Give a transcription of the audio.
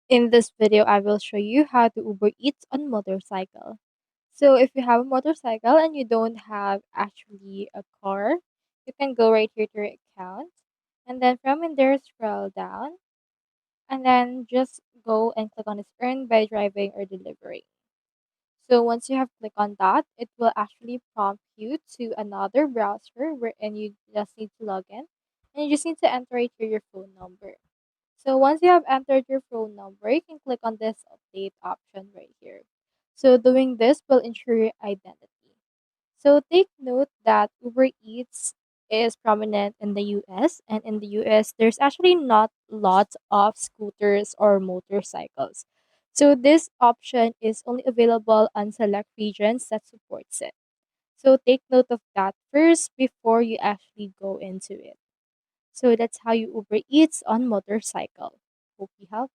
In this video, I will show you how to Uber Eats on motorcycle. So if you have a motorcycle and you don't have actually a car, you can go right here to your account and then from in there scroll down and then just go and click on this earn by driving or delivering. So once you have clicked on that, it will actually prompt you to another browser wherein you just need to log in and you just need to enter right here your phone number. So once you have entered your phone number, you can click on this update option right here. So doing this will ensure your identity. So take note that Uber Eats is prominent in the US, and in the US there's actually not lots of scooters or motorcycles. So this option is only available on select regions that supports it. So take note of that first before you actually go into it. So that's how you Uber Eats on motorcycle. Hope you help.